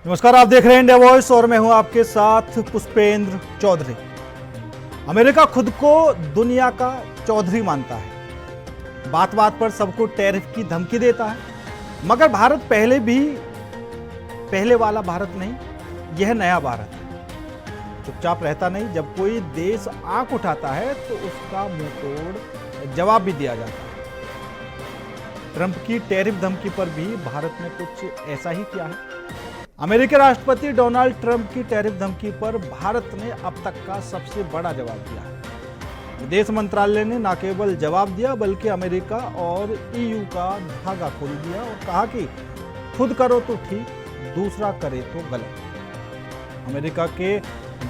नमस्कार, आप देख रहे हैं इंडिया वॉइस और मैं हूं आपके साथ पुष्पेंद्र चौधरी। अमेरिका खुद को दुनिया का चौधरी मानता है, बात बात पर सबको टैरिफ की धमकी देता है। मगर भारत पहले वाला भारत नहीं, यह नया भारत है। चुपचाप रहता नहीं, जब कोई देश आंख उठाता है तो उसका मुंह तोड़ जवाब भी दिया जाता है। ट्रंप की टैरिफ धमकी पर भी भारत ने कुछ ऐसा ही किया है। अमेरिकी राष्ट्रपति डोनाल्ड ट्रंप की टैरिफ धमकी पर भारत ने अब तक का सबसे बड़ा जवाब दिया है। विदेश मंत्रालय ने न केवल जवाब दिया बल्कि अमेरिका और ईयू का धागा खोल दिया और कहा कि खुद करो तो ठीक, दूसरा करे तो गलत। अमेरिका के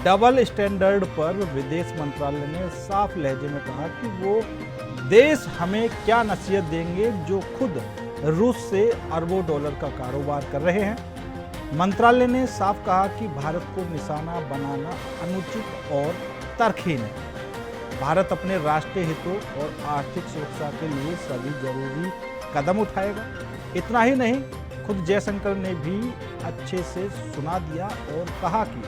डबल स्टैंडर्ड पर विदेश मंत्रालय ने साफ लहजे में कहा कि वो देश हमें क्या नसीहत देंगे जो खुद रूस से अरबों डॉलर का कारोबार कर रहे हैं। मंत्रालय ने साफ कहा कि भारत को निशाना बनाना अनुचित और तर्कहीन है। भारत अपने राष्ट्रीय हितों और आर्थिक सुरक्षा के लिए सभी जरूरी कदम उठाएगा। इतना ही नहीं, खुद जयशंकर ने भी अच्छे से सुना दिया और कहा कि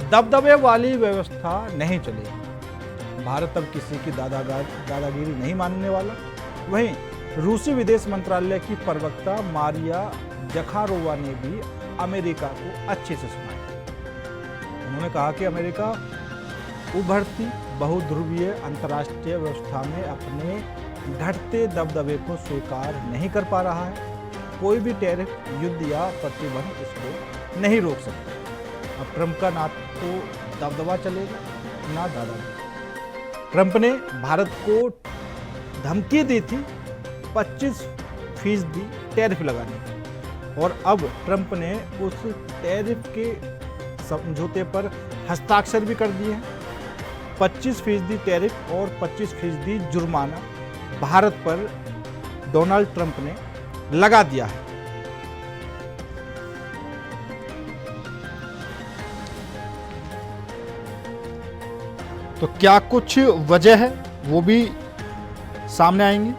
दबदबे वाली व्यवस्था नहीं चलेगी। भारत अब किसी की दादागिरी नहीं मानने वाला। वहीं रूसी विदेश मंत्रालय की प्रवक्ता मारिया जखारोवा ने भी अमेरिका को अच्छे से सुनाया। उन्होंने कहा कि अमेरिका उभरती बहुध्रुवीय अंतर्राष्ट्रीय व्यवस्था में अपने घटते दबदबे को स्वीकार नहीं कर पा रहा है। कोई भी टैरिफ, युद्ध या प्रतिबंध इसको नहीं रोक सकता। अब ट्रंप का ना तो दबदबा चलेगा, ना दादागिरी। ट्रंप ने भारत को धमकी दी थी 25% टैरिफ लगाने की, और अब ट्रंप ने उस टैरिफ के समझौते पर हस्ताक्षर भी कर दिए हैं। 25% टैरिफ और 25% जुर्माना भारत पर डोनाल्ड ट्रंप ने लगा दिया है। तो क्या कुछ वजह है वो भी सामने आएंगी।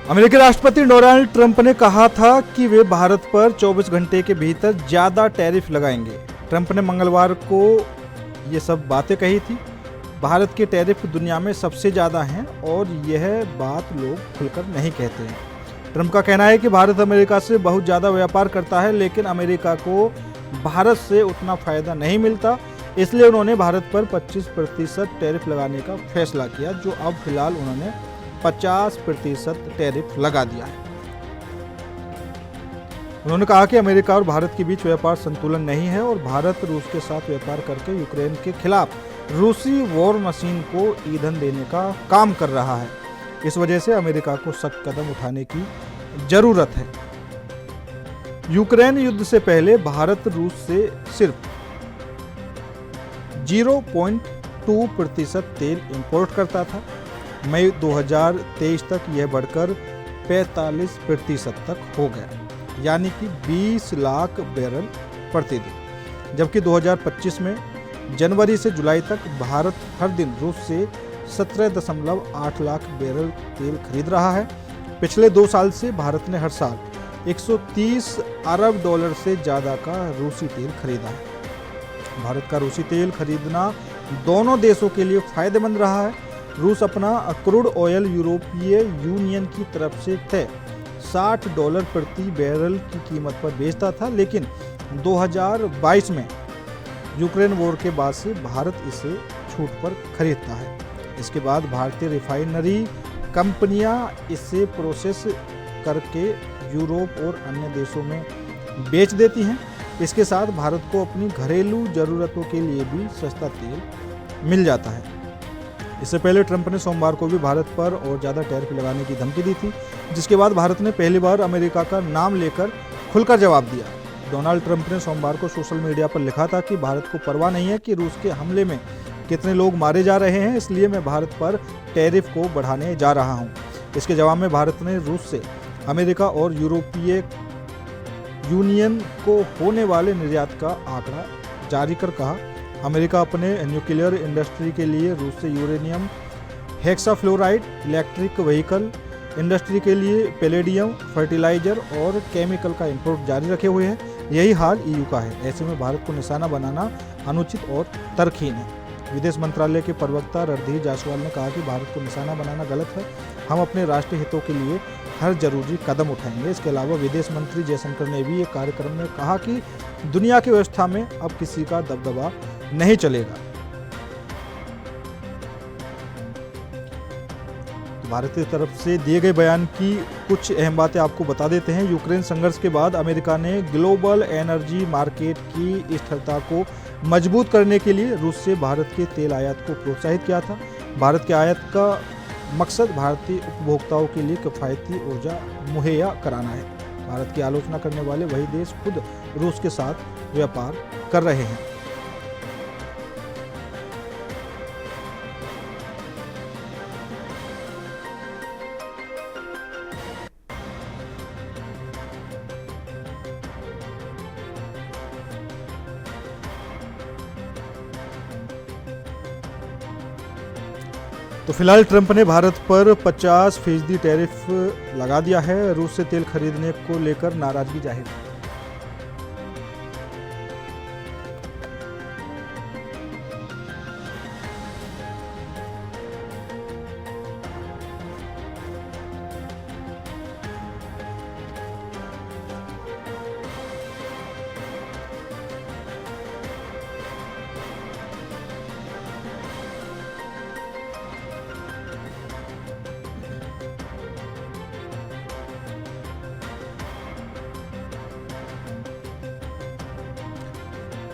अमेरिकी राष्ट्रपति डोनाल्ड ट्रंप ने कहा था कि वे भारत पर 24 घंटे के भीतर ज्यादा टैरिफ लगाएंगे। ट्रंप ने मंगलवार को ये सब बातें कही थी। भारत के टैरिफ दुनिया में सबसे ज्यादा हैं और यह बात लोग खुलकर नहीं कहते हैं। ट्रंप का कहना है कि भारत अमेरिका से बहुत ज्यादा व्यापार करता है, लेकिन अमेरिका को भारत से उतना फायदा नहीं मिलता। इसलिए उन्होंने भारत पर 25% टैरिफ लगाने का फैसला किया, जो अब फिलहाल उन्होंने 50% टैरिफ लगा दिया है। उन्होंने कहा कि अमेरिका और भारत के बीच व्यापार संतुलन नहीं है और भारत रूस के साथ व्यापार करके यूक्रेन के खिलाफ रूसी वॉर मशीन को ईंधन देने का काम कर रहा है। इस वजह से अमेरिका को सख्त कदम उठाने की जरूरत है। यूक्रेन युद्ध से पहले भारत रूस से सिर्फ 0.2% तेल इंपोर्ट करता था। मई 2023 तक यह बढ़कर 45% तक हो गया, यानी कि 20 लाख बैरल प्रतिदिन। जबकि 2025 में जनवरी से जुलाई तक भारत हर दिन रूस से 17.8 लाख बैरल तेल खरीद रहा है। पिछले 2 साल से भारत ने हर साल 130 अरब डॉलर से ज़्यादा का रूसी तेल खरीदा है। भारत का रूसी तेल खरीदना दोनों देशों के लिए फायदेमंद रहा है। रूस अपना क्रूड ऑयल यूरोपीय यूनियन की तरफ से तय $60 प्रति बैरल की कीमत पर बेचता था, लेकिन 2022 में यूक्रेन वॉर के बाद से भारत इसे छूट पर खरीदता है। इसके बाद भारतीय रिफाइनरी कंपनियां इसे प्रोसेस करके यूरोप और अन्य देशों में बेच देती हैं। इसके साथ भारत को अपनी घरेलू ज़रूरतों के लिए भी सस्ता तेल मिल जाता है। इससे पहले ट्रंप ने सोमवार को भी भारत पर और ज़्यादा टैरिफ लगाने की धमकी दी थी, जिसके बाद भारत ने पहली बार अमेरिका का नाम लेकर खुलकर जवाब दिया। डोनाल्ड ट्रंप ने सोमवार को सोशल मीडिया पर लिखा था कि भारत को परवाह नहीं है कि रूस के हमले में कितने लोग मारे जा रहे हैं, इसलिए मैं भारत पर टैरिफ को बढ़ाने जा रहा हूं। इसके जवाब में भारत ने रूस से अमेरिका और यूरोपीय यूनियन को होने वाले निर्यात का आंकड़ा जारी कर कहा, अमेरिका अपने न्यूक्लियर इंडस्ट्री के लिए रूस से uranium, hexafluoride, electric vehicle, industry के लिए पैलेडियम, फर्टिलाइजर और केमिकल का इंपोर्ट जारी रखे हुए है। यही हाल ईयू का है। ऐसे में भारत को निशाना बनाना अनुचित और तर्कहीन है। विदेश मंत्रालय के प्रवक्ता रणधीर जायसवाल ने कहा कि भारत को निशाना बनाना गलत है। हम अपने राष्ट्रीय हितों के लिए हर जरूरी कदम उठाएंगे। इसके अलावा विदेश मंत्री जयशंकर ने भी एक कार्यक्रम में कहा कि दुनिया की व्यवस्था में अब किसी का दबदबा नहीं चलेगा। भारत की तरफ से दिए गए बयान की कुछ अहम बातें आपको बता देते हैं। यूक्रेन संघर्ष के बाद अमेरिका ने ग्लोबल एनर्जी मार्केट की स्थिरता को मजबूत करने के लिए रूस से भारत के तेल आयात को प्रोत्साहित किया था। भारत के आयात का मकसद भारतीय उपभोक्ताओं के लिए किफायती ऊर्जा मुहैया कराना है। भारत की आलोचना करने वाले वही देश खुद रूस के साथ व्यापार कर रहे हैं। तो फिलहाल ट्रंप ने भारत पर 50% टैरिफ लगा दिया है। रूस से तेल खरीदने को लेकर नाराजगी जाहिर की।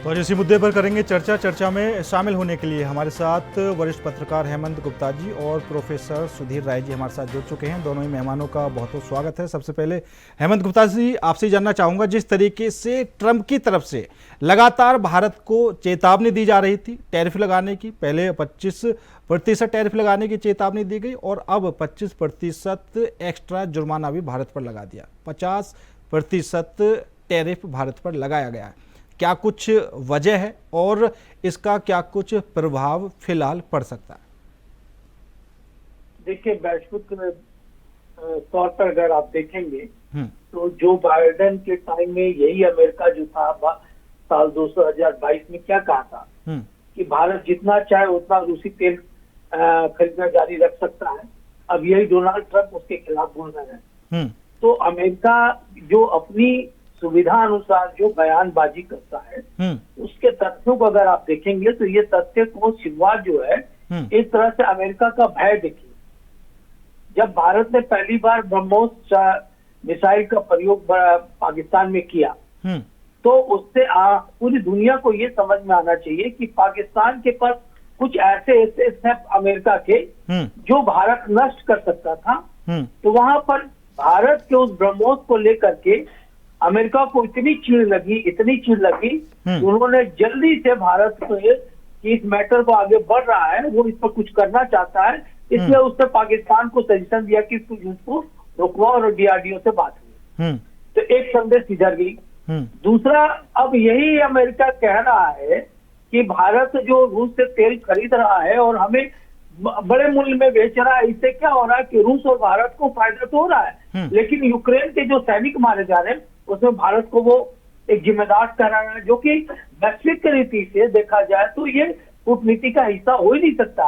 तो आज इसी मुद्दे पर करेंगे चर्चा। चर्चा में शामिल होने के लिए हमारे साथ वरिष्ठ पत्रकार हेमंत गुप्ता जी और प्रोफेसर सुधीर राय जी हमारे साथ जुड़ चुके हैं। दोनों ही मेहमानों का बहुत बहुत स्वागत है। सबसे पहले हेमंत गुप्ता जी, आपसे जानना चाहूंगा, जिस तरीके से ट्रंप की तरफ से लगातार भारत को चेतावनी दी जा रही थी टैरिफ लगाने की, पहले 25% टैरिफ लगाने की चेतावनी दी गई और अब 25% एक्स्ट्रा जुर्माना भी भारत पर लगा दिया। 50% टैरिफ भारत पर लगाया गया है। क्या कुछ वजह है और इसका क्या कुछ प्रभाव फिलहाल पड़ सकता है? देखिए, वैश्विक तौर पर अगर आप देखेंगे तो जो बाइडेन के टाइम में यही अमेरिका जो था साल 2022 में क्या कहा था कि भारत जितना चाहे उतना रूसी तेल खरीदना जारी रख सकता है। अब यही डोनाल्ड ट्रंप उसके खिलाफ बोल रहे हैं। तो अमेरिका जो अपनी सुविधा अनुसार जो बयानबाजी करता है उसके तथ्यों को अगर आप देखेंगे तो ये तथ्य को शुरुआत जो है इस तरह से अमेरिका का भय देखिए। जब भारत ने पहली बार ब्रह्मोस मिसाइल का प्रयोग पाकिस्तान में किया तो उससे पूरी दुनिया को ये समझ में आना चाहिए कि पाकिस्तान के पास कुछ ऐसे स्टेप अमेरिका के जो भारत नष्ट कर सकता था। तो वहां पर भारत के उस ब्रह्मोस को लेकर के अमेरिका को इतनी चीड़ लगी कि उन्होंने जल्दी से भारत को इस मैटर को आगे बढ़ रहा है, वो इस पर कुछ करना चाहता है, इसलिए उसने पाकिस्तान को सजेशन दिया कि उसको रुकवा और डीआरडीओ से बात हुई। तो एक संदेश इधर गई। दूसरा, अब यही अमेरिका कह रहा है कि भारत जो रूस से तेल खरीद रहा है और हमें बड़े मूल्य में बेच रहा है, इससे क्या हो रहा है कि रूस और भारत को फायदा तो हो रहा है, लेकिन यूक्रेन के जो सैनिक मारे जा रहे हैं उसमें भारत को वो एक जिम्मेदार ठहराना है, जो कि वैश्विक रीति से देखा जाए तो ये कूटनीति का हिस्सा हो ही नहीं सकता।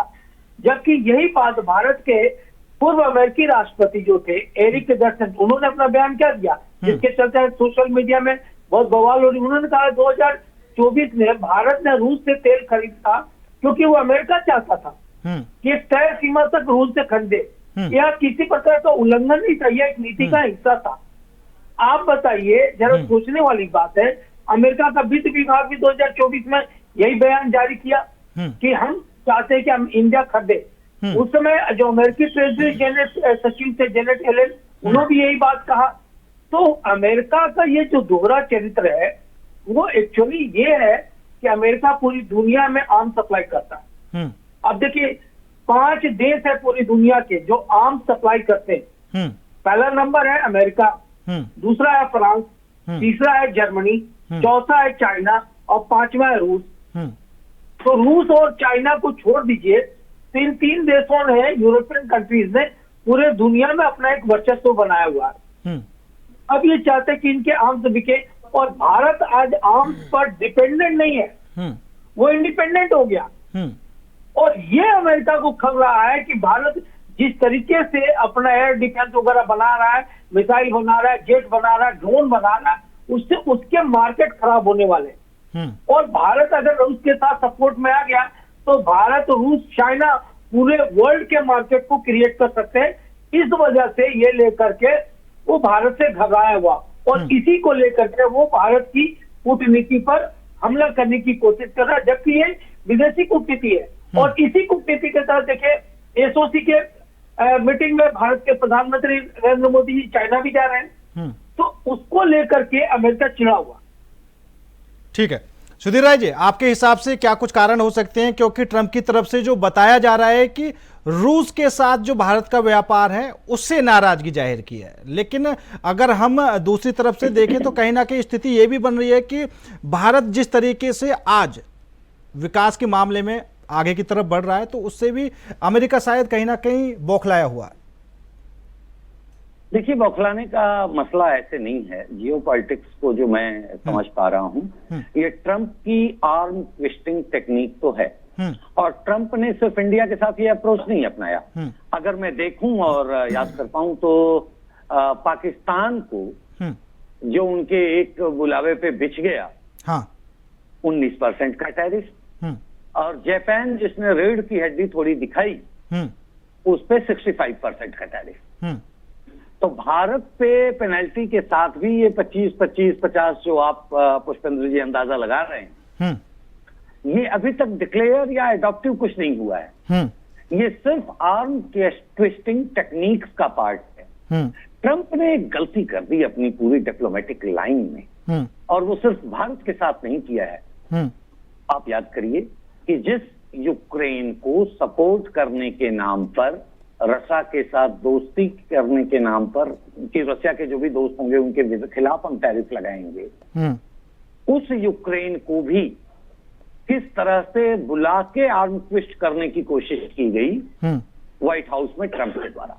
जबकि यही बात भारत के पूर्व अमेरिकी राष्ट्रपति जो थे एरिक डर्सन, उन्होंने अपना बयान क्या दिया जिसके चलते सोशल मीडिया में बहुत बवाल हो रही। उन्होंने कहा 2024 में भारत ने रूस से तेल खरीदा क्योंकि वो अमेरिका चाहता था कि तय सीमा तक रूस से खरीदे। यह किसी प्रकार का उल्लंघन नहीं था, यह एक नीति का हिस्सा था। आप बताइए, जरा सोचने वाली बात है। अमेरिका का वित्त विभाग भी 2024 में यही बयान जारी किया कि हम चाहते हैं कि हम इंडिया खरीदे। उस समय जो अमेरिकी ट्रेजरी सचिव थे जेनेट येलेन, उन्होंने भी यही बात कहा। तो अमेरिका का ये जो दोहरा चरित्र है वो एक्चुअली ये है कि अमेरिका पूरी दुनिया में आर्म सप्लाई करता है। अब देखिए, 5 देश है पूरी दुनिया के जो आर्म सप्लाई करते हैं। पहला नंबर है अमेरिका, दूसरा है फ्रांस, तीसरा है जर्मनी, चौथा है चाइना और 5वां है रूस। तो रूस और चाइना को छोड़ दीजिए, तो इन 3 देशों ने, यूरोपियन कंट्रीज ने पूरे दुनिया में अपना एक वर्चस्व बनाया हुआ है। अब ये चाहते हैं कि इनके आर्म्स बिके, और भारत आज आर्म्स पर डिपेंडेंट नहीं है, वो इंडिपेंडेंट हो गया। और ये अमेरिका को खल रहा है कि भारत जिस तरीके से अपना एयर डिफेंस वगैरह बना रहा है, मिसाइल बना रहा है, जेट बना रहा है, ड्रोन बना रहा है, उससे उसके मार्केट खराब होने वाले हैं। और भारत अगर रूस के साथ सपोर्ट में आ गया तो भारत, रूस, चाइना पूरे वर्ल्ड के मार्केट को क्रिएट कर सकते हैं। इस वजह से ये लेकर के वो भारत से घबराया हुआ, और इसी को लेकर के वो भारत की कूटनीति पर हमला करने की कोशिश कर रहा है, जबकि ये विदेशी कूटनीति है। और इसी कूटनीति के तहत देखिए, एसओसी के मीटिंग में भारत के प्रधानमंत्री नरेंद्र मोदी जी चाइना भी जा रहे हैं, तो उसको लेकर के अमेरिका चिढ़ा हुआ। ठीक है सुधीर राय जी, आपके हिसाब से क्या कुछ कारण हो सकते हैं? क्योंकि ट्रंप की तरफ से जो बताया जा रहा है कि रूस के साथ जो भारत का व्यापार है उससे नाराजगी जाहिर की है, लेकिन अगर हम दूसरी तरफ से देखें तो कहीं ना कहीं स्थिति ये भी बन रही है कि भारत जिस तरीके से आज विकास के मामले में आगे की तरफ बढ़ रहा है, तो उससे भी अमेरिका शायद कहीं ना कहीं बौखलाया हुआ है। देखिए, बौखलाने का मसला ऐसे नहीं है। जियोपॉलिटिक्स को जो मैं समझ पा रहा हूँ, ये ट्रंप की आर्म ट्विस्टिंग टेक्निक तो है, और ट्रंप ने सिर्फ इंडिया के साथ ये अप्रोच नहीं अपनाया। अगर मैं देखूं और याद कर पाऊं तो पाकिस्तान को जो उनके एक बुलावे पे बिछ गया, 19% का टैरिफ, और जापान जिसने रीढ़ की हड्डी थोड़ी दिखाई, उस पे 65% का टैरिफ। तो भारत पे पेनल्टी के साथ भी ये 25-50 जो आप पुष्पेंद्र जी अंदाजा लगा रहे हैं, ये अभी तक डिक्लेयर या एडॉप्टिव कुछ नहीं हुआ है। ये सिर्फ आर्म ट्विस्टिंग टेक्निक्स का पार्ट है। ट्रंप ने एक गलती कर दी अपनी पूरी डिप्लोमेटिक लाइन में, और वो सिर्फ भारत के साथ नहीं किया है। आप याद करिए कि जिस यूक्रेन को सपोर्ट करने के नाम पर, रशिया के साथ दोस्ती करने के नाम पर, कि रशिया के जो भी दोस्त होंगे उनके खिलाफ हम टैरिफ लगाएंगे, उस यूक्रेन को भी किस तरह से बुला के आर्म ट्विस्ट करने की कोशिश की गई व्हाइट हाउस में ट्रंप के द्वारा।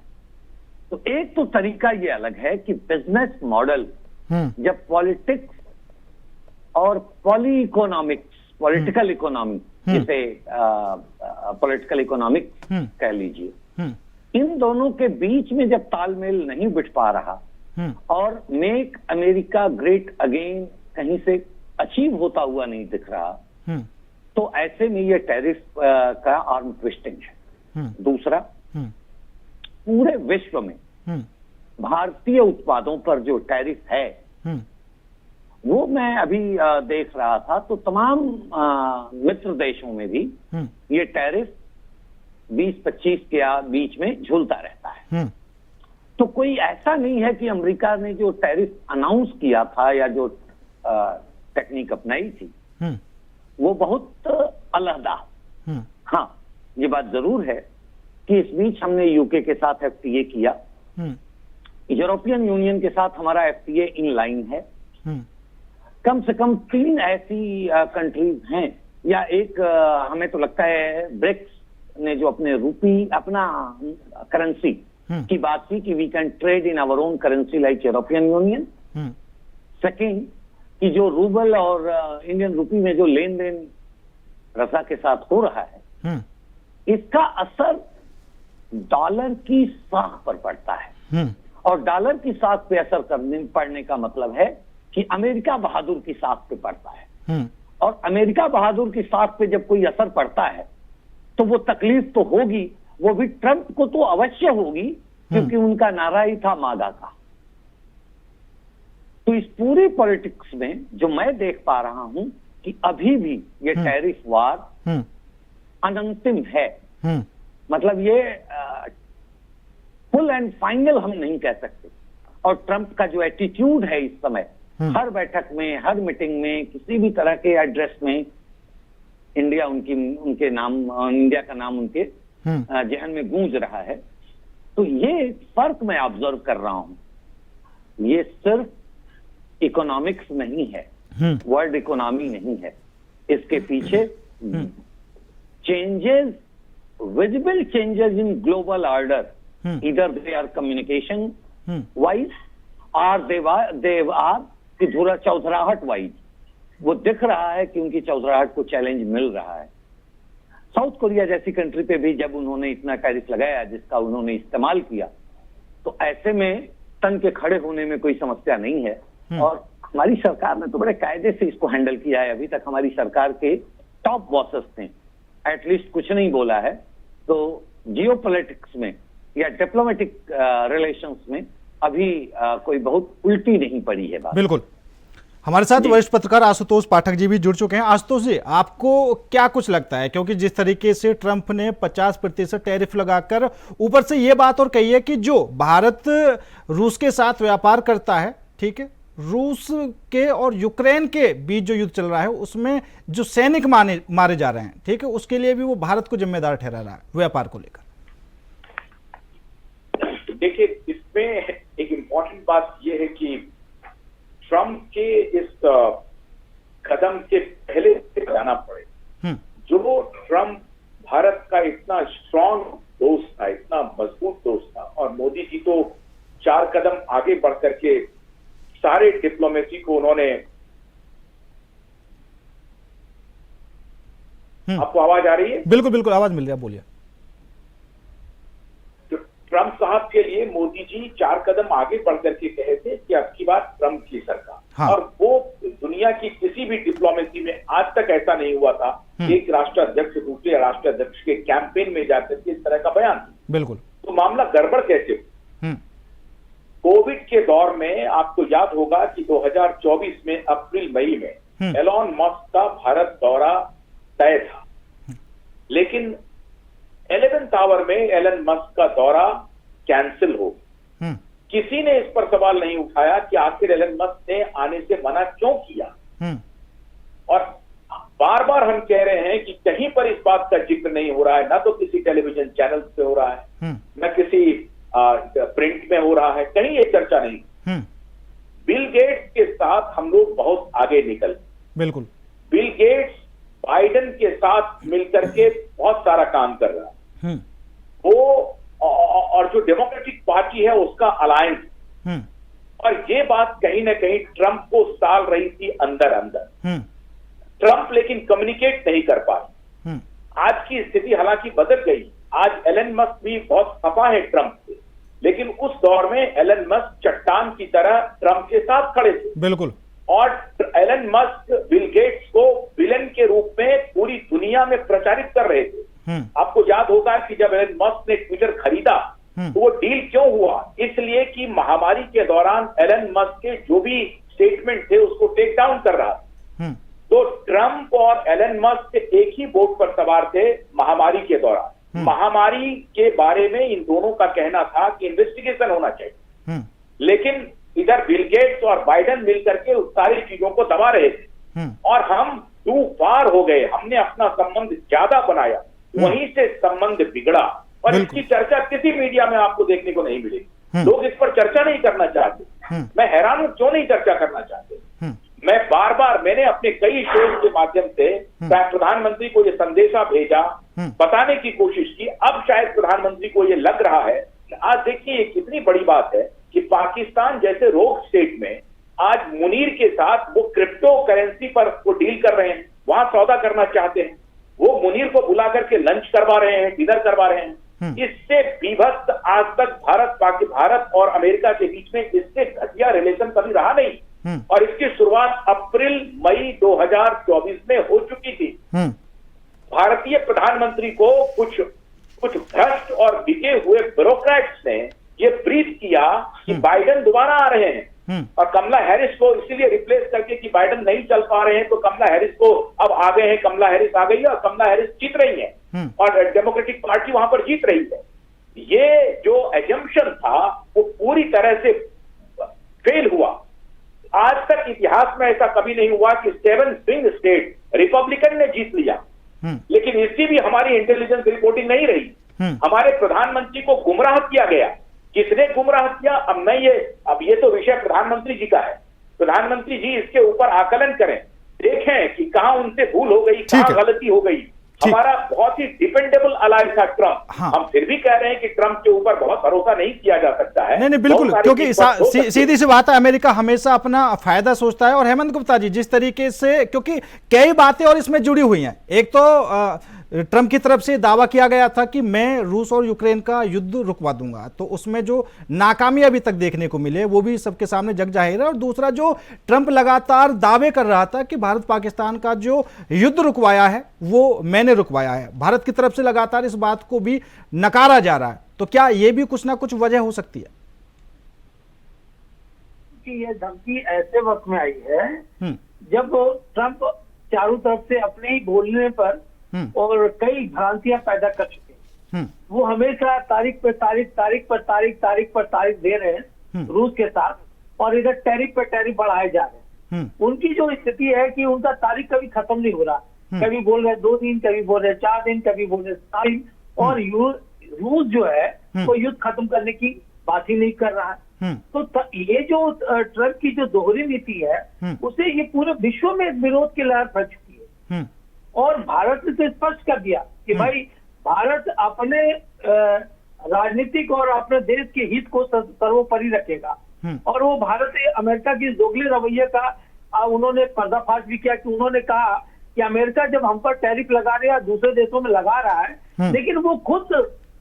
तो एक तो तरीका ये अलग है कि बिजनेस मॉडल, जब पॉलिटिक्स और पॉलिटिकल इकोनॉमी, जिसे पॉलिटिकल इकोनॉमिक्स कह लीजिए, इन दोनों के बीच में जब तालमेल नहीं बिठ पा रहा और मेक अमेरिका ग्रेट अगेन कहीं से अचीव होता हुआ नहीं दिख रहा, तो ऐसे में ये टैरिफ का आर्म ट्विस्टिंग है। दूसरा, पूरे विश्व में भारतीय उत्पादों पर जो टैरिफ है, वो मैं अभी देख रहा था, तो तमाम मित्र देशों में भी ये टैरिफ 20-25 के बीच में झूलता रहता है। तो कोई ऐसा नहीं है कि अमेरिका ने जो टैरिफ अनाउंस किया था या जो टेक्निक अपनाई थी वो बहुत अलहदा। हाँ, ये बात जरूर है कि इस बीच हमने यूके के साथ एफटीए किया, यूरोपियन यूनियन के साथ हमारा एफटीए इन लाइन है। कम से कम 3 ऐसी कंट्रीज हैं, या एक हमें तो लगता है ब्रिक्स ने जो अपना करेंसी की बात की कि we can trade in our own currency like European Union. Second, कि जो रूबल और इंडियन रुपी में जो लेन देन रशिया के साथ हो रहा है, इसका असर डॉलर की साख पर पड़ता है, और डॉलर की साख पे असर पड़ने का मतलब है कि अमेरिका बहादुर की साख पे पड़ता है। और अमेरिका बहादुर की साख पे जब कोई असर पड़ता है तो वो तकलीफ तो होगी, वो भी ट्रंप को तो अवश्य होगी, क्योंकि उनका नारा ही था मागा का। तो इस पूरी पॉलिटिक्स में जो मैं देख पा रहा हूं कि अभी भी ये टैरिफ वार अनंतिम है। मतलब ये फुल एंड फाइनल हम नहीं कह सकते। और ट्रंप का जो एटीट्यूड है इस समय, हर बैठक में, हर मीटिंग में, किसी भी तरह के एड्रेस में इंडिया उनके नाम, इंडिया का नाम उनके जहन में गूंज रहा है। तो ये फर्क मैं ऑब्जर्व कर रहा हूं। ये सिर्फ इकोनॉमिक्स नहीं है, वर्ल्ड इकोनॉमी नहीं है, इसके पीछे changes, visible changes in global order either they are communication wise और दे आर कि थोड़ा चौधराहट वाइज। वो दिख रहा है कि उनकी चौधराहट को चैलेंज मिल रहा है। साउथ कोरिया जैसी कंट्री पे भी जब उन्होंने इतना टैरिफ लगाया जिसका उन्होंने इस्तेमाल किया, तो ऐसे में तन के खड़े होने में कोई समस्या नहीं है। और हमारी सरकार ने तो बड़े कायदे से इसको हैंडल किया है। अभी तक हमारी सरकार के टॉप बॉसेस ने एटलीस्ट कुछ नहीं बोला है। तो जियोपॉलिटिक्स में या डिप्लोमेटिक रिलेशंस में अभी कोई बहुत उल्टी नहीं पड़ी है बात। बिल्कुल। हमारे साथ वरिष्ठ पत्रकार आशुतोष पाठक जी भी जुड़ चुके हैं। आशुतोष जी, आपको क्या कुछ लगता है, क्योंकि जिस तरीके से ट्रंप ने 50% टैरिफ लगाकर ऊपर से ये बात और कही है कि जो भारत रूस के साथ व्यापार करता है, ठीक है, रूस के और यूक्रेन के बीच जो युद्ध चल रहा है उसमें जो सैनिक मारे जा रहे हैं, ठीक है, उसके लिए भी वो भारत को जिम्मेदार ठहरा रहा है व्यापार को लेकर। देखिए, इसमें एक इम्पॉर्टेंट बात यह है कि ट्रंप के इस कदम के पहले से जाना पड़े। जो ट्रंप भारत का इतना स्ट्रांग दोस्त था, इतना मजबूत दोस्त था, और मोदी जी तो 4 कदम आगे बढ़ करके सारे डिप्लोमेसी को उन्होंने। आपको आवाज आ रही है? बिल्कुल बिल्कुल, आवाज मिल रही है, बोलिए। ट्रंप साहब के लिए मोदी जी 4 कदम आगे बढ़ करके कहे थे कि अब की बार ट्रंप की सरकार। हाँ। और वो दुनिया की किसी भी डिप्लोमेसी में आज तक ऐसा नहीं हुआ था एक राष्ट्राध्यक्ष दूसरे राष्ट्राध्यक्ष के कैंपेन में जाकर के इस तरह का बयान। बिल्कुल। तो मामला गड़बड़ कैसे हो? कोविड के दौर में आपको याद होगा कि 2024 में अप्रैल मई में एलोन मस्क का भारत दौरा तय था, लेकिन 11th आवर में एलन मस्क का दौरा कैंसिल हो। किसी ने इस पर सवाल नहीं उठाया कि आखिर एलन मस्क ने आने से मना क्यों किया। और बार बार हम कह रहे हैं कि कहीं पर इस बात का जिक्र नहीं हो रहा है, ना तो किसी टेलीविजन चैनल पे हो रहा है, न किसी प्रिंट में हो रहा है, कहीं ये चर्चा नहीं। बिल गेट्स के साथ हम लोग बहुत आगे निकल। बिल्कुल। बिल गेट्स बाइडेन के साथ मिलकर के बहुत सारा काम कर रहा है। वो और जो डेमोक्रेटिक पार्टी है उसका अलायंस। और ये बात कहीं ना कहीं ट्रंप को साल रही थी अंदर अंदर। ट्रंप लेकिन कम्युनिकेट नहीं कर पाए। आज की स्थिति हालांकि बदल गई। आज एलन मस्क भी बहुत खफा है ट्रंप से, लेकिन उस दौर में एलन मस्क चट्टान की तरह ट्रंप के साथ खड़े थे। बिल्कुल। और एलन मस्क बिल गेट्स को विलेन के रूप में पूरी दुनिया में प्रचारित कर रहे थे। आपको याद होगा कि जब एलन मस्क ने ट्विटर खरीदा तो वो डील क्यों हुआ? इसलिए कि महामारी के दौरान एलन मस्क के जो भी स्टेटमेंट थे उसको टेक डाउन कर रहा था। तो ट्रंप और एलन मस्क एक ही बोट पर सवार थे महामारी के दौरान। महामारी के बारे में इन दोनों का कहना था कि इन्वेस्टिगेशन होना चाहिए, लेकिन इधर बिल गेट्स और बाइडेन मिलकर के उस सारी चीजों को दबा रहे थे। और हम टू फार हो गए, हमने अपना संबंध ज्यादा बनाया, वहीं से संबंध बिगड़ा। और इसकी चर्चा किसी मीडिया में आपको देखने को नहीं मिलेगी। लोग इस पर चर्चा नहीं करना चाहते। मैं हैरान हूं क्यों नहीं चर्चा करना चाहते। मैं बार बार मैंने अपने कई शोज के माध्यम से प्रधानमंत्री को यह संदेशा भेजा, बताने की कोशिश की। अब शायद प्रधानमंत्री को यह लग रहा है कि आज देखिए कितनी बड़ी बात है कि पाकिस्तान जैसे रोग स्टेट में आज मुनीर के साथ वो क्रिप्टो करेंसी पर वो डील कर रहे हैं, वहां सौदा करना चाहते हैं। वो मुनीर को बुला करके लंच करवा रहे हैं, डिनर करवा रहे हैं। इससे विभक्त आज तक भारत और अमेरिका के बीच में इससे घटिया रिलेशन कभी रहा नहीं। और इसकी शुरुआत अप्रैल मई 2024 में हो चुकी थी। भारतीय प्रधानमंत्री को कुछ भ्रष्ट और बिके हुए ब्यूरोक्रेट्स ने ये ब्रीफ किया कि बाइडेन दोबारा आ रहे हैं, और कमला हैरिस को इसीलिए रिप्लेस करके कि बाइडेन नहीं चल पा रहे हैं तो कमला हैरिस को अब आ गए हैं, कमला हैरिस आ गई है और कमला हैरिस जीत रही है और डेमोक्रेटिक पार्टी वहां पर जीत रही है। ये जो एजम्पशन था वो पूरी तरह से फेल हुआ। आज तक इतिहास में ऐसा कभी नहीं हुआ कि 7 स्विंग स्टेट रिपब्लिकन ने जीत लिया, लेकिन इसकी भी हमारी इंटेलिजेंस रिपोर्टिंग नहीं रही। हमारे प्रधानमंत्री को गुमराह किया गया। किसने गुमराह किया? अब ये तो विषय प्रधानमंत्री जी का है। प्रधानमंत्री जी इसके ऊपर आकलन करें, देखें कि कहां उनसे भूल हो गई, कहां गलती हो गई। हमारा बहुत ही डिपेंडेबल अलाय था ट्रम्प। हाँ। हम फिर भी कह रहे हैं कि ट्रम्प के ऊपर बहुत भरोसा नहीं किया जा सकता है। नहीं बिल्कुल, क्योंकि सीधी सी बात है, अमेरिका हमेशा अपना फायदा सोचता है। और हेमंत गुप्ता जी, जिस तरीके से, क्योंकि कई बातें और इसमें जुड़ी हुई हैं। एक तो ट्रम्प की तरफ से दावा किया गया था कि मैं रूस और यूक्रेन का युद्ध रुकवा दूंगा, तो उसमें जो नाकामी अभी तक देखने को मिले वो भी सबके सामने जग जाहिर है। और दूसरा, जो ट्रम्प लगातार दावे कर रहा था कि भारत पाकिस्तान का जो युद्ध रुकवाया है वो मैंने रुकवाया है, भारत की तरफ से लगातार इस बात को भी नकारा जा रहा है। तो क्या ये भी कुछ ना कुछ वजह हो सकती है कि ये धमकी ऐसे वक्त में आई है जब ट्रम्प चारों तरफ से अपने ही बोलने पर और कई भ्रांतियां पैदा कर चुके हैं। वो हमेशा तारीख पर तारीख दे रहे हैं रूस के साथ, और इधर टैरिफ पे टैरिफ बढ़ाए जा रहे हैं। उनकी जो स्थिति है कि उनका तारीख कभी खत्म नहीं हो रहा। कभी बोल रहे 2 दिन, कभी बोल रहे 4 दिन, कभी बोल रहे 7 दिन। और रूस जो है वो युद्ध खत्म करने की बात ही नहीं कर रहा है। तो ये जो ट्रम्प की जो दोहरी नीति है, उसे ये पूरे विश्व में विरोध की लहर फैल चुकी है। और भारत ने तो स्पष्ट कर दिया कि भाई भारत अपने राजनीतिक और अपने देश के हित को सर्वोपरि रखेगा। और वो भारत अमेरिका की दोगले रवैये का उन्होंने पर्दाफाश भी किया कि उन्होंने कहा कि अमेरिका जब हम पर टैरिफ लगा रहा है, दूसरे देशों में लगा रहा है, लेकिन वो खुद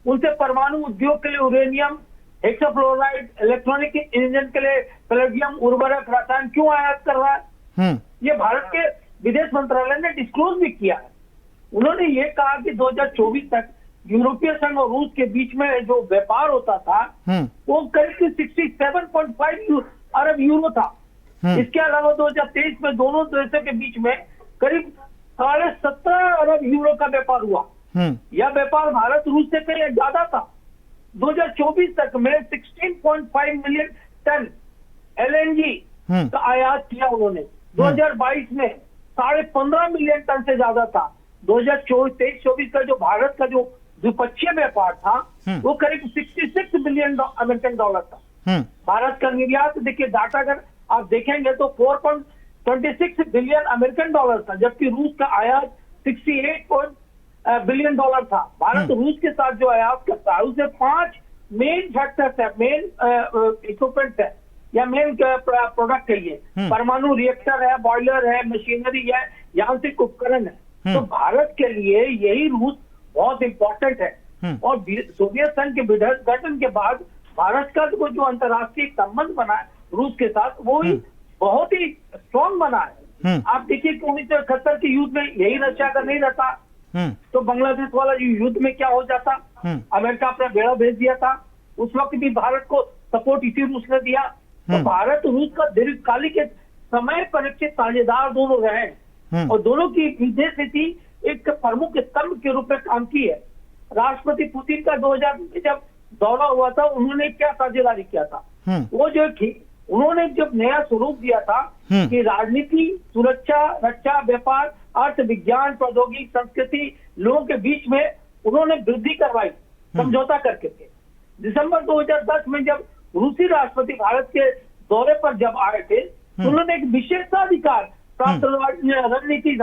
उनसे परमाणु उद्योग के लिए यूरेनियम, हेक्साफ्लोराइड, इलेक्ट्रॉनिक इंजन के लिए पैलेडियम, उर्वरक, रसायन क्यों आयात कर रहा है? ये भारत के विदेश मंत्रालय ने डिस्क्लोज भी किया है। उन्होंने ये कहा कि 2024 तक यूरोपीय संघ और रूस के बीच में जो व्यापार होता था वो करीब 67.5 अरब यूरो था। इसके अलावा 2023 में दोनों देशों के बीच में करीब 17.5 अरब यूरो का व्यापार हुआ। यह व्यापार भारत रूस से कहीं ज्यादा था। 2024 तक में 16.5 मिलियन टन LNG का आयात किया उन्होंने। 2022 में 15.5 मिलियन टन से ज्यादा था। 2023-24 का जो भारत का जो द्विपक्षीय व्यापार था वो करीब 66 बिलियन अमेरिकन डॉलर था। भारत का निर्यात देखिए, डाटा अगर आप देखेंगे तो 4.26 बिलियन अमेरिकन डॉलर था, जबकि रूस का आयात 68 बिलियन डॉलर था। भारत रूस के साथ जो आयात करता है उसे 5 मेन फैक्टर्स है, मेन इक्विपमेंट है या मेन प्रोडक्ट है। ये परमाणु रिएक्टर है, बॉयलर है, मशीनरी है, यांत्रिक उपकरण है। तो भारत के लिए यही रूस बहुत इंपॉर्टेंट है। और सोवियत संघ के विघटन के बाद भारत का जो अंतर्राष्ट्रीय संबंध बना है रूस के साथ, वो ही बहुत ही स्ट्रॉन्ग बना है। आप देखिए कि 1971 के युद्ध में यही रशिया का नहीं रहता तो बांग्लादेश वाला युद्ध में क्या हो जाता? अमेरिका अपना बेड़ा भेज दिया था। उस वक्त भी भारत को सपोर्ट इसी रूस ने दिया। तो भारत रूस का दीर्घकालिक समय परीक्षित साझेदार दोनों रहे और दोनों की विदेश नीति एक प्रमुख स्तंभ के रूप में काम की है। राष्ट्रपति पुतिन का 2000 में जब दौरा हुआ था, उन्होंने क्या साझेदारी किया था? वो जो उन्होंने जब नया स्वरूप दिया था कि राजनीति, सुरक्षा, रक्षा, व्यापार, अर्थ, विज्ञान, प्रौद्योगिकी, संस्कृति, लोगों के बीच में उन्होंने वृद्धि करवाई समझौता करके थे। दिसंबर 2010 में जब रूसी राष्ट्रपति भारत के दौरे पर जब आए थे, तो उन्होंने एक विशेषाधिकार प्राप्त रणनीति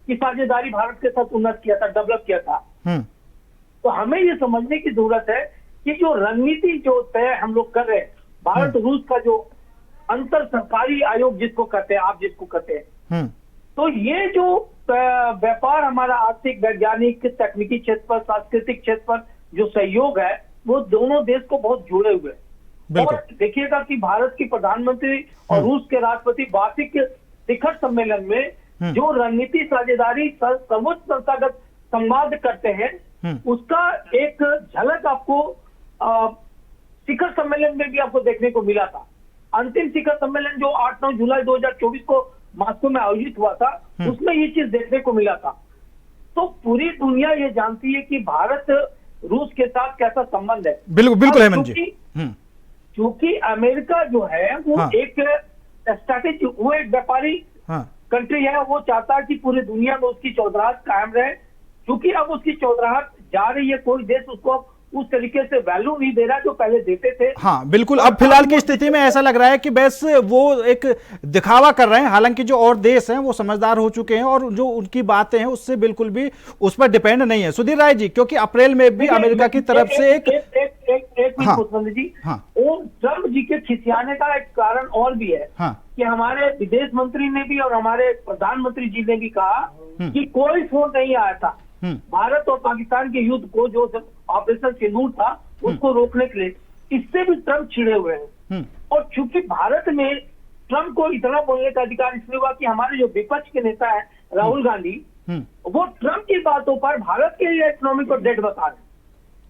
की साझेदारी भारत के साथ उन्नत किया था, डेवलप किया था। तो हमें ये समझने की जरूरत है कि जो रणनीति जो तय हम लोग कर रहे हैं, भारत रूस का जो अंतर सरकारी आयोग जिसको कहते हैं, आप जिसको कहते हैं, तो ये जो व्यापार हमारा आर्थिक, वैज्ञानिक, तकनीकी क्षेत्र पर, सांस्कृतिक क्षेत्र पर जो सहयोग है, वो दोनों देश को बहुत जुड़े हुए हैं। और देखिएगा कि भारत की प्रधानमंत्री और रूस के राष्ट्रपति वार्षिक शिखर सम्मेलन में जो रणनीति साझेदारी सर्वोच्च संस्थागत संवाद करते हैं, उसका एक झलक आपको शिखर सम्मेलन में भी आपको देखने को मिला था। अंतिम शिखर सम्मेलन जो 8-9 जुलाई 2024 को मॉस्को में आयोजित हुआ था, उसमें ये चीज देखने को मिला था। तो पूरी दुनिया ये जानती है कि भारत रूस के साथ कैसा संबंध है। बिल्कुल हेमंत जी। क्योंकि अमेरिका जो है वो एक स्ट्रैटेजी, वो एक व्यापारी कंट्री है। वो चाहता है कि पूरी दुनिया में उसकी चौधराहट कायम रहे। क्योंकि अब उसकी चौधराहट जा रही है, कोई देश उसको उस तरीके से वैल्यू नहीं दे रहा जो पहले देते थे। हाँ बिल्कुल, अब फिलहाल की स्थिति में ऐसा लग रहा है कि बस वो एक दिखावा कर रहे हैं, हालांकि जो और देश हैं वो समझदार हो चुके हैं और जो उनकी बातें हैं उससे बिल्कुल भी उस पर डिपेंड नहीं है। सुधीर राय जी, क्योंकि अप्रैल में भी अमेरिका की तरफ से एक जी, वो ट्रम्प जी के खिसियाने का एक कारण और भी है कि हमारे विदेश मंत्री ने भी और हमारे प्रधानमंत्री जी ने भी कहा कि कोई फोन नहीं आया था भारत और पाकिस्तान के युद्ध को, जो ऑपरेशन सिंदूर था उसको रोकने के लिए। इससे भी ट्रम्प छिड़े हुए हैं। और चूंकि भारत में ट्रम्प को इतना बोलने का अधिकार इसलिए हुआ कि हमारे जो विपक्ष के नेता है राहुल गांधी, वो ट्रम्प की बातों पर भारत के इकोनॉमी को डेड बता रहे हैं।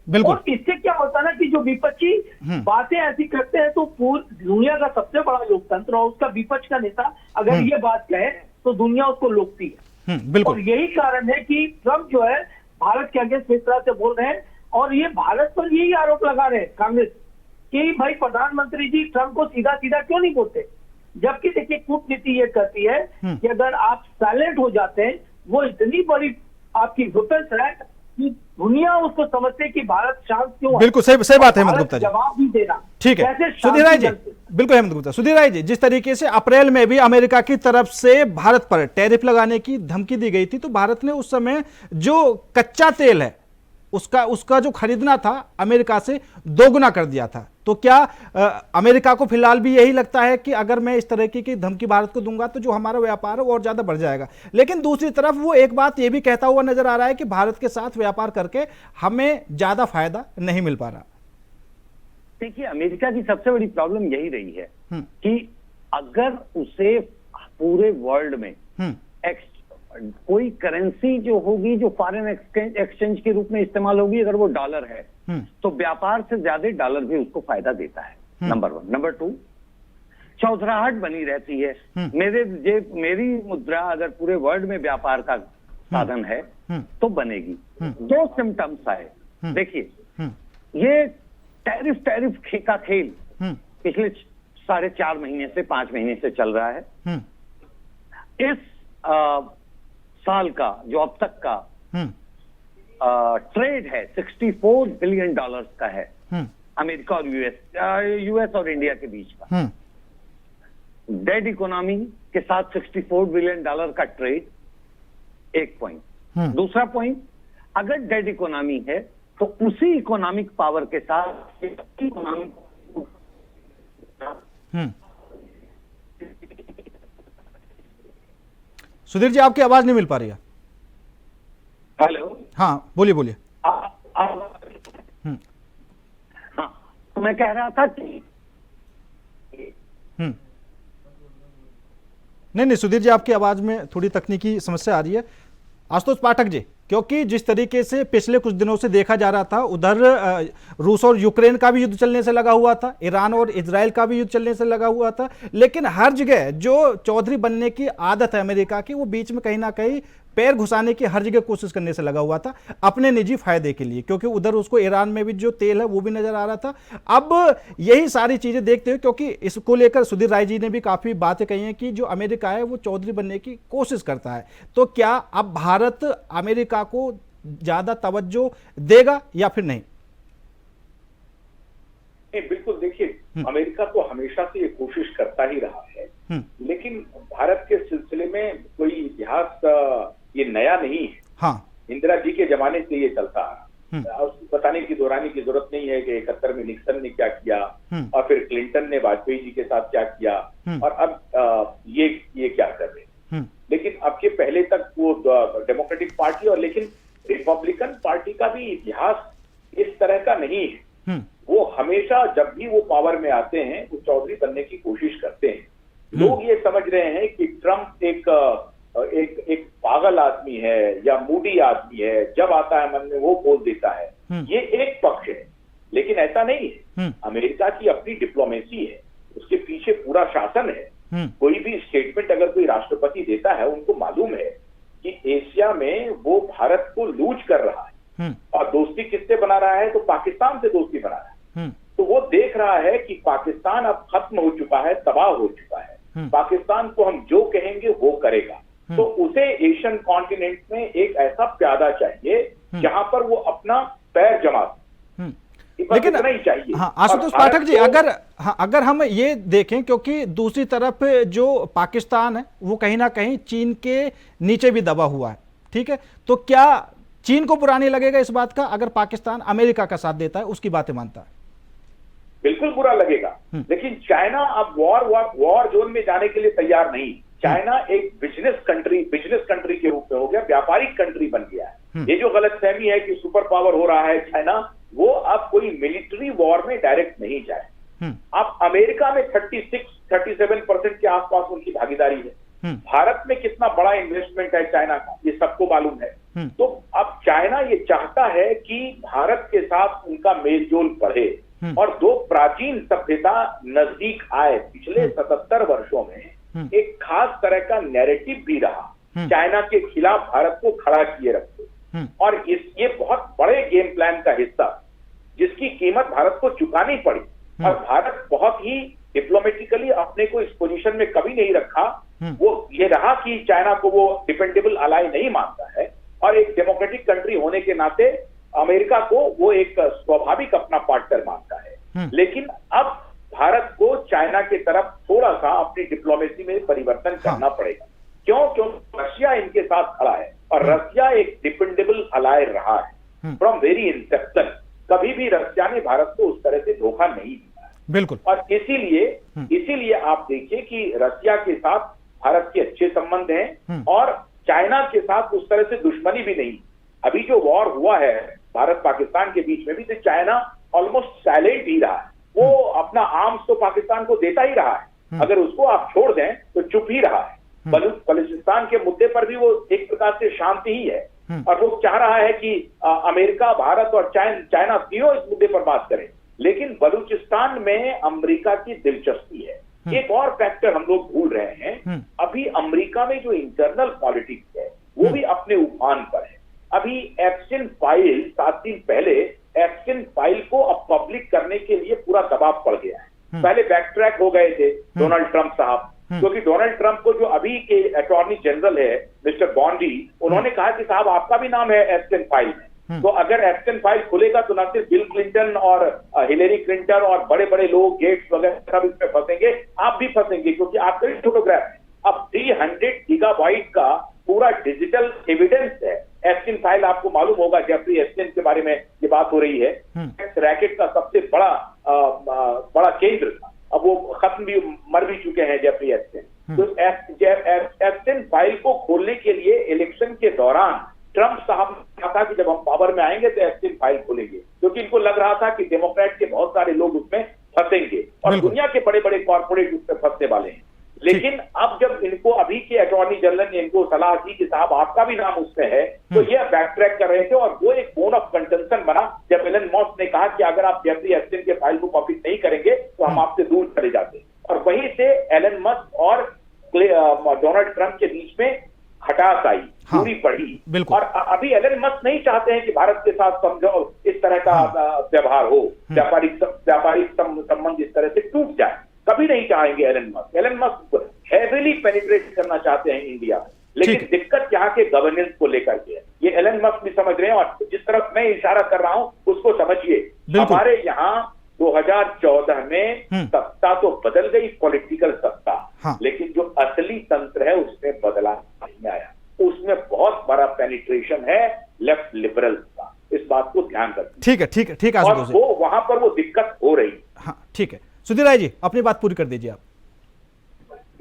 बिल्कुल। और इससे क्या होता है ना कि जो विपक्षी बातें ऐसी करते हैं तो पूरी दुनिया का सबसे बड़ा लोकतंत्र और उसका विपक्ष का नेता अगर ये बात कहे तो दुनिया उसको लोकती है। बिल्कुल। और यही कारण है कि ट्रम्प जो है भारत के अगेंस्ट इस तरह से बोल रहे हैं और ये भारत पर यही आरोप लगा रहे हैं कांग्रेस कि भाई प्रधानमंत्री जी ट्रम्प को सीधा सीधा क्यों नहीं बोलते, जबकि देखिए कूटनीति ये कहती है कि अगर आप साइलेंट हो जाते हैं वो इतनी बड़ी आपकी वेपन्स है कि दुनिया उसको समझते कि भारत शांत क्यों है। बिल्कुल सही बात है हेमंत गुप्ता जी, जवाब भी देना ठीक है। सुधीर राय जी, बिल्कुल हेमंत गुप्ता, सुधीर राय जी, जिस तरीके से अप्रैल में भी अमेरिका की तरफ से भारत पर टैरिफ लगाने की धमकी दी गई थी, तो भारत ने उस समय जो कच्चा तेल है उसका जो खरीदना था अमेरिका से दोगुना कर दिया था। तो क्या अमेरिका को फिलहाल भी यही लगता है कि अगर मैं इस तरह की धमकी भारत को दूंगा तो जो हमारा व्यापार है वो और ज्यादा बढ़ जाएगा? लेकिन दूसरी तरफ वो एक बात ये भी कहता हुआ नजर आ रहा है कि भारत के साथ व्यापार करके हमें ज्यादा फायदा नहीं मिल पा रहा। देखिए, अमेरिका की सबसे बड़ी प्रॉब्लम यही रही है कि अगर उसे पूरे वर्ल्ड में कोई करेंसी जो होगी जो फॉरेन एक्सचेंज के रूप में इस्तेमाल होगी, अगर वो डॉलर है तो व्यापार से ज्यादा डॉलर भी उसको फायदा देता है, नंबर 1। नंबर 2, चौधराहट बनी रहती है। मेरी मुद्रा अगर पूरे वर्ल्ड में व्यापार का साधन है तो बनेगी। 2 सिम्टम्स आए। देखिए, ये टैरिफ का खेल पिछले 4.5 महीने से 5 महीने से चल रहा है। इस साल का जो अब तक का ट्रेड है 64 बिलियन डॉलर्स का है अमेरिका और यूएस और इंडिया के बीच का। डेड इकोनॉमी के साथ 64 बिलियन डॉलर का ट्रेड, एक पॉइंट। दूसरा पॉइंट, अगर डेड इकोनॉमी है तो उसी इकोनॉमिक पावर के साथ इकोनॉमिक सुधीर जी, आपकी आवाज नहीं मिल पा रही है। हेलो, हाँ बोलिए। हाँ, तो मैं कह रहा था कि नहीं सुधीर जी, आपकी आवाज में थोड़ी तकनीकी समस्या आ रही है। आशुतोष पाठक जी, क्योंकि जिस तरीके से पिछले कुछ दिनों से देखा जा रहा था, उधर रूस और यूक्रेन का भी युद्ध चलने से लगा हुआ था, ईरान और इजराइल का भी युद्ध चलने से लगा हुआ था, लेकिन हर जगह जो चौधरी बनने की आदत है अमेरिका की, वो बीच में कहीं ना कहीं पैर घुसाने की हर जगह कोशिश करने से लगा हुआ था अपने निजी फायदे के लिए, क्योंकि उधर उसको ईरान में भी जो तेल है वो भी नजर आ रहा था। अब यही सारी चीजें देखते हुए, क्योंकि इसको लेकर सुधीर राय जी ने भी काफी बातें कही हैं कि जो अमेरिका है वो चौधरी बनने की कोशिश करता है, तो क्या अब भारत अमेरिका को ज्यादा तवज्जो देगा या फिर नहीं? बिल्कुल, देखिए, अमेरिका तो हमेशा से ये कोशिश करता ही रहा है, लेकिन भारत के सिलसिले में कोई इतिहास ये नया नहीं है। हाँ, इंदिरा जी के जमाने से ये चलता है। बताने की दोहराने की जरूरत नहीं है कि 71 में निक्सन ने क्या किया और फिर क्लिंटन ने वाजपेयी जी के साथ क्या किया और अब ये क्या कर रहे हैं। लेकिन अब के पहले तक वो डेमोक्रेटिक पार्टी और लेकिन रिपब्लिकन पार्टी का भी इतिहास इस तरह का नहीं है। वो हमेशा जब भी वो पावर में आते हैं वो चौधरी बनने की कोशिश करते हैं। लोग ये समझ रहे हैं कि ट्रम्प एक पागल आदमी है या मूडी आदमी है, जब आता है मन में वो बोल देता है। ये एक पक्ष है, लेकिन ऐसा नहीं है। अमेरिका की अपनी डिप्लोमेसी है, उसके पीछे पूरा शासन है। कोई भी स्टेटमेंट अगर कोई राष्ट्रपति देता है, उनको मालूम है कि एशिया में वो भारत को लूज कर रहा है और दोस्ती किससे बना रहा है, तो पाकिस्तान से दोस्ती बना रहा है। तो वो देख रहा है कि पाकिस्तान अब खत्म हो चुका है, तबाह हो चुका है। पाकिस्तान को हम जो कहेंगे वो करेगा, तो उसे एशियन कॉन्टिनेंट में एक ऐसा प्यादा चाहिए जहां पर वो अपना पैर जमा। लेकिन इतना ही चाहिए। हाँ आशुतोष पाठक जी, अगर हम ये देखें, क्योंकि दूसरी तरफ जो पाकिस्तान है वो कहीं ना कहीं चीन के नीचे भी दबा हुआ है, ठीक है, तो क्या चीन को बुरा नहीं लगेगा इस बात का अगर पाकिस्तान अमेरिका का साथ देता है, उसकी बातें मानता है? बिल्कुल बुरा लगेगा, लेकिन चाइना अब वॉर जोन में जाने के लिए तैयार नहीं। चाइना एक बिजनेस कंट्री के रूप में हो गया, व्यापारिक कंट्री बन गया है। ये जो गलतफहमी है कि सुपर पावर हो रहा है चाइना, वो अब कोई मिलिट्री वॉर में डायरेक्ट नहीं जाए। अब अमेरिका में 36-37% के आसपास उनकी भागीदारी है। भारत में कितना बड़ा इन्वेस्टमेंट है चाइना का, ये सबको मालूम है। तो अब चाइना ये चाहता है कि भारत के साथ उनका मेलजोल बढ़े और दो प्राचीन सभ्यता नजदीक आए। पिछले 77 वर्षों में एक खास तरह का नैरेटिव भी रहा चाइना के खिलाफ भारत को खड़ा किए रखते, और ये बहुत बड़े गेम प्लान का हिस्सा जिसकी कीमत भारत को चुकानी पड़ी। और भारत बहुत ही डिप्लोमेटिकली अपने को इस पोजीशन में कभी नहीं रखा। वो ये रहा कि चाइना को वो डिपेंडेबल अलाई नहीं मानता है, और एक डेमोक्रेटिक कंट्री होने के नाते अमेरिका को वो एक स्वाभाविक अपना पार्टनर मानता है। लेकिन अब भारत को चाइना की तरफ थोड़ा सा अपनी डिप्लोमेसी में परिवर्तन करना पड़ेगा। क्यों? रशिया इनके साथ खड़ा है, और रशिया एक डिपेंडेबल अलाई रहा है फ्रॉम वेरी इंसेप्शन। कभी भी रशिया ने भारत को उस तरह से धोखा नहीं दिया है। बिल्कुल। और इसीलिए आप देखिए कि रशिया के साथ भारत के अच्छे संबंध हैं, और चाइना के साथ उस तरह से दुश्मनी भी नहीं। अभी जो वॉर हुआ है भारत पाकिस्तान के बीच में भी, तो चाइना ऑलमोस्ट साइलेंट ही रहा है। वो अपना आर्म्स तो पाकिस्तान को देता ही रहा है, अगर उसको आप छोड़ दें तो चुप ही रहा है। बलूचिस्तान के मुद्दे पर भी वो एक प्रकार से शांति ही है, और वो चाह रहा है कि अमेरिका, भारत और चाइना तीनों इस मुद्दे पर बात करें। लेकिन बलूचिस्तान में अमेरिका की दिलचस्पी है। एक और फैक्टर हम लोग भूल रहे हैं, अभी अमेरिका में जो इंटरनल पॉलिटिक्स है वो भी अपने उफान पर है। अभी एप्सिन फाइल 7 दिन पहले एप्सिन फाइल को अब पब्लिक करने के लिए पूरा दबाव पड़ गया है। पहले बैक ट्रैक हो गए थे डोनाल्ड ट्रंप साहब, क्योंकि डोनाल्ड ट्रंप को जो अभी के अटॉर्नी जनरल है मिस्टर बॉन्डी, उन्होंने कहा कि साहब आपका भी नाम है एप्सिन फाइल में, तो अगर एप्सिन फाइल खुलेगा तो न सिर्फ बिल क्लिंटन और हिलेरी क्लिंटन और बड़े बड़े लोग, गेट्स वगैरह सब इसमें फंसेंगे, आप भी फंसेंगे, क्योंकि आपका भी फोटोग्राफ है। अब 300 गीगाबाइट का पूरा डिजिटल एविडेंस है। एप्सिन फाइल आपको मालूम होगा, जेफरी एप्सिन के बारे में ये बात हो रही है, रैकेट का सबसे बड़ा केंद्र था। अब वो खत्म भी, मर भी चुके हैं जेफरी एप्सिन। तो एप्सिन फाइल को खोलने के लिए इलेक्शन के दौरान ट्रंप साहब ने कहा था कि जब हम पावर में आएंगे तो एप्सिन फाइल खोलेंगे, क्योंकि इनको लग रहा था कि डेमोक्रेट के बहुत सारे लोग उसमें फंसेंगे और दुनिया के बड़े बड़े कॉर्पोरेट उसमें फंसने वाले हैं। लेकिन अब जब इनको अभी के अटॉर्नी जनरल ने इनको सलाह दी कि साहब आपका भी नाम उसमें है, तो ये बैक ट्रैक कर रहे थे, और वो एक बोन ऑफ कंटेंशन बना जब एलन मस्क ने कहा कि अगर आप जेफरी एप्सिन के फाइल को पब्लिक नहीं करेंगे तो हम आपसे दूर चले जाते। और वहीं से एलन मस्क और डोनाल्ड ट्रंप के बीच में खटास आई, दूरी बढ़ी। और अभी एलन मस्क नहीं चाहते हैं कि भारत के साथ समझो इस तरह का व्यवहार हो, व्यापारिक संबंध इस तरह से टूट जाए, कभी नहीं चाहेंगे Elon Musk. Elon Musk heavily penetrate करना चाहते हैं इंडिया में, लेकिन दिक्कत यहाँ के गवर्नेंस को लेकर के है। ये एलन मस्क भी समझ रहे हैं, और जिस तरफ मैं इशारा कर रहा हूं उसको समझिए। हमारे यहाँ 2014 में सत्ता तो बदल गई, पॉलिटिकल सत्ता, लेकिन जो असली तंत्र है उसमें बदलाव नहीं आया। उसमें बहुत बड़ा पेनिट्रेशन है लेफ्ट लिबरल का, इस बात को ध्यान रखिए। ठीक है, और वो वहां पर वो दिक्कत हो रही। हाँ ठीक है, सुधीर राय जी अपनी बात पूरी कर दीजिए आप।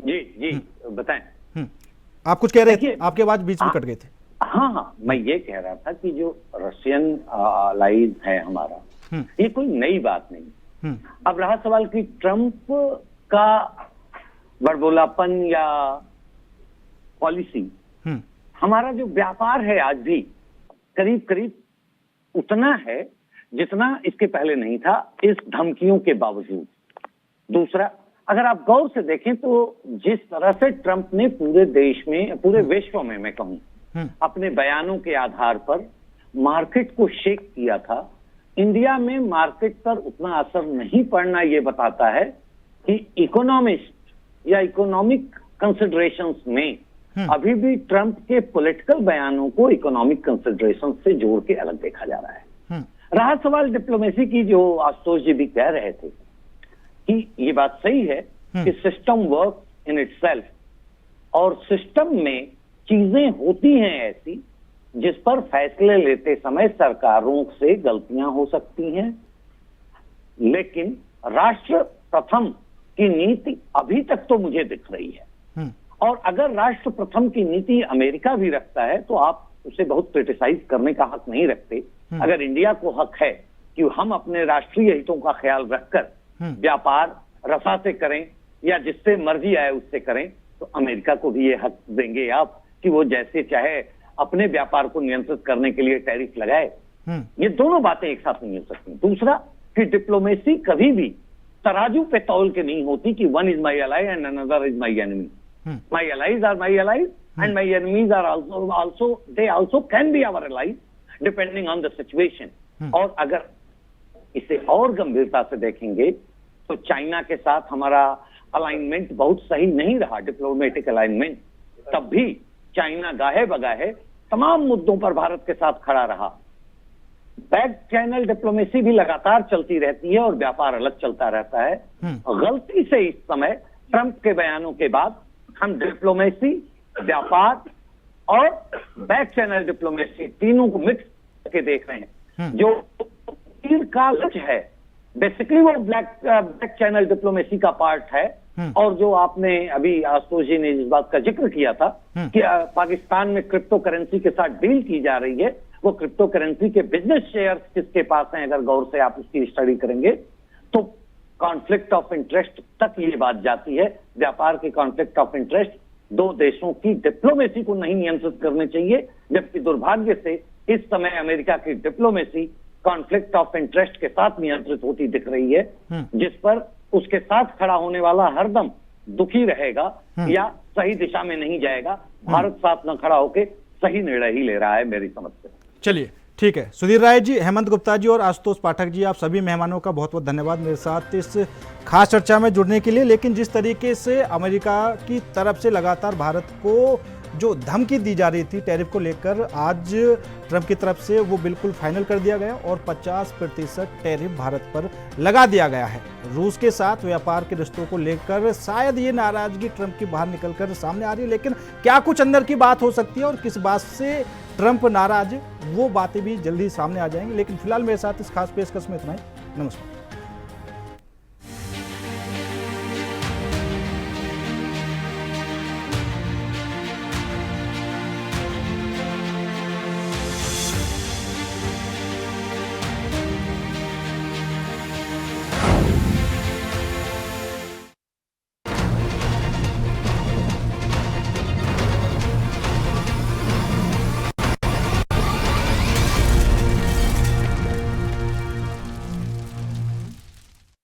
जी बताएं। आप कुछ कह रहे थे, आपके आवाज बीच में कट गए थे। हाँ, मैं ये कह रहा था कि जो रशियन अलाइज है हमारा, ये कोई नई बात नहीं। अब रहा सवाल कि ट्रंप का बड़बोलापन या पॉलिसी, हमारा जो व्यापार है आज भी करीब करीब उतना है जितना इसके पहले नहीं था, इस धमकियों के बावजूद। दूसरा, अगर आप गौर से देखें तो जिस तरह से ट्रंप ने पूरे देश में, पूरे विश्व में मैं कहूं, अपने बयानों के आधार पर मार्केट को शेक किया था, इंडिया में मार्केट पर उतना असर नहीं पड़ना ये बताता है कि इकोनॉमिस्ट या इकोनॉमिक कंसिडरेशंस में अभी भी ट्रंप के पॉलिटिकल बयानों को इकोनॉमिक कंसिडरेशंस से जोड़ के अलग देखा जा रहा है। रहा सवाल डिप्लोमेसी की, जो आशुतोष जी भी कह रहे थे कि ये बात सही है कि सिस्टम वर्क इन इटसेल्फ, और सिस्टम में चीजें होती हैं ऐसी जिस पर फैसले लेते समय सरकारों से गलतियां हो सकती हैं, लेकिन राष्ट्र प्रथम की नीति अभी तक तो मुझे दिख रही है। और अगर राष्ट्र प्रथम की नीति अमेरिका भी रखता है तो आप उसे बहुत क्रिटिसाइज करने का हक नहीं रखते। अगर इंडिया को हक है कि हम अपने राष्ट्रीय हितों का ख्याल रखकर व्यापार रसा से करें या जिससे मर्जी आए उससे करें, तो अमेरिका को भी ये हक देंगे आप कि वो जैसे चाहे अपने व्यापार को नियंत्रित करने के लिए टैरिफ लगाए। ये दोनों बातें एक साथ नहीं हो सकती। दूसरा कि डिप्लोमेसी कभी भी तराजू पे तौल के नहीं होती कि one is my ally and another is my enemy. My allies are my allies and my enemies are also they also can be our allies depending on the situation. और अगर इसे और गंभीरता से देखेंगे तो चाइना के साथ हमारा अलाइनमेंट बहुत सही नहीं रहा, डिप्लोमेटिक अलाइनमेंट। तब भी चाइना गाहे बगाहे तमाम मुद्दों पर भारत के साथ खड़ा रहा। बैक चैनल डिप्लोमेसी भी लगातार चलती रहती है और व्यापार अलग चलता रहता है। गलती से इस समय ट्रंप के बयानों के बाद हम डिप्लोमेसी, व्यापार और बैक चैनल डिप्लोमेसी तीनों को मिक्स करके देख रहे हैं। जो तीर का लक्ष्य है बेसिकली वो बैक चैनल डिप्लोमेसी का पार्ट है। और जो आपने अभी आशुतोष जी ने इस बात का जिक्र किया था कि पाकिस्तान में क्रिप्टो करेंसी के साथ डील की जा रही है, वो क्रिप्टो करेंसी के बिजनेस शेयर्स किसके पास हैं, अगर गौर से आप उसकी स्टडी करेंगे तो कॉन्फ्लिक्ट ऑफ इंटरेस्ट तक ये बात जाती है। व्यापार के कॉन्फ्लिक्ट ऑफ इंटरेस्ट दो देशों की डिप्लोमेसी को नहीं नियंत्रित करने चाहिए, जबकि दुर्भाग्य से इस समय अमेरिका की डिप्लोमेसी कॉन्फ्लिक्ट ऑफ इंटरेस्ट के साथ नियंत्रित होती दिख रही है, जिस पर उसके साथ खड़ा होने वाला हरदम दुखी रहेगा या सही दिशा में नहीं जाएगा। भारत साथ न खड़ा होकर सही निर्णय ही ले रहा है मेरी समझ से। चलिए ठीक है, सुधीर राय जी, हेमंत गुप्ता जी और आशुतोष पाठक जी, आप सभी मेहमानों का बहुत बहुत धन्यवाद मेरे साथ इस खास चर्चा में जुड़ने के लिए। लेकिन जिस तरीके से अमेरिका की तरफ से लगातार भारत को जो धमकी दी जा रही थी टैरिफ को लेकर, आज ट्रंप की तरफ से वो बिल्कुल फाइनल कर दिया गया और 50% टैरिफ भारत पर लगा दिया गया है। रूस के साथ व्यापार के रिश्तों को लेकर शायद ये नाराजगी ट्रंप की बाहर निकलकर सामने आ रही है, लेकिन क्या कुछ अंदर की बात हो सकती है और किस बात से ट्रंप नाराज, वो बातें भी जल्दी सामने आ जाएंगी। लेकिन फिलहाल मेरे साथ इस खास पेशकश में इतना ही। नमस्कार।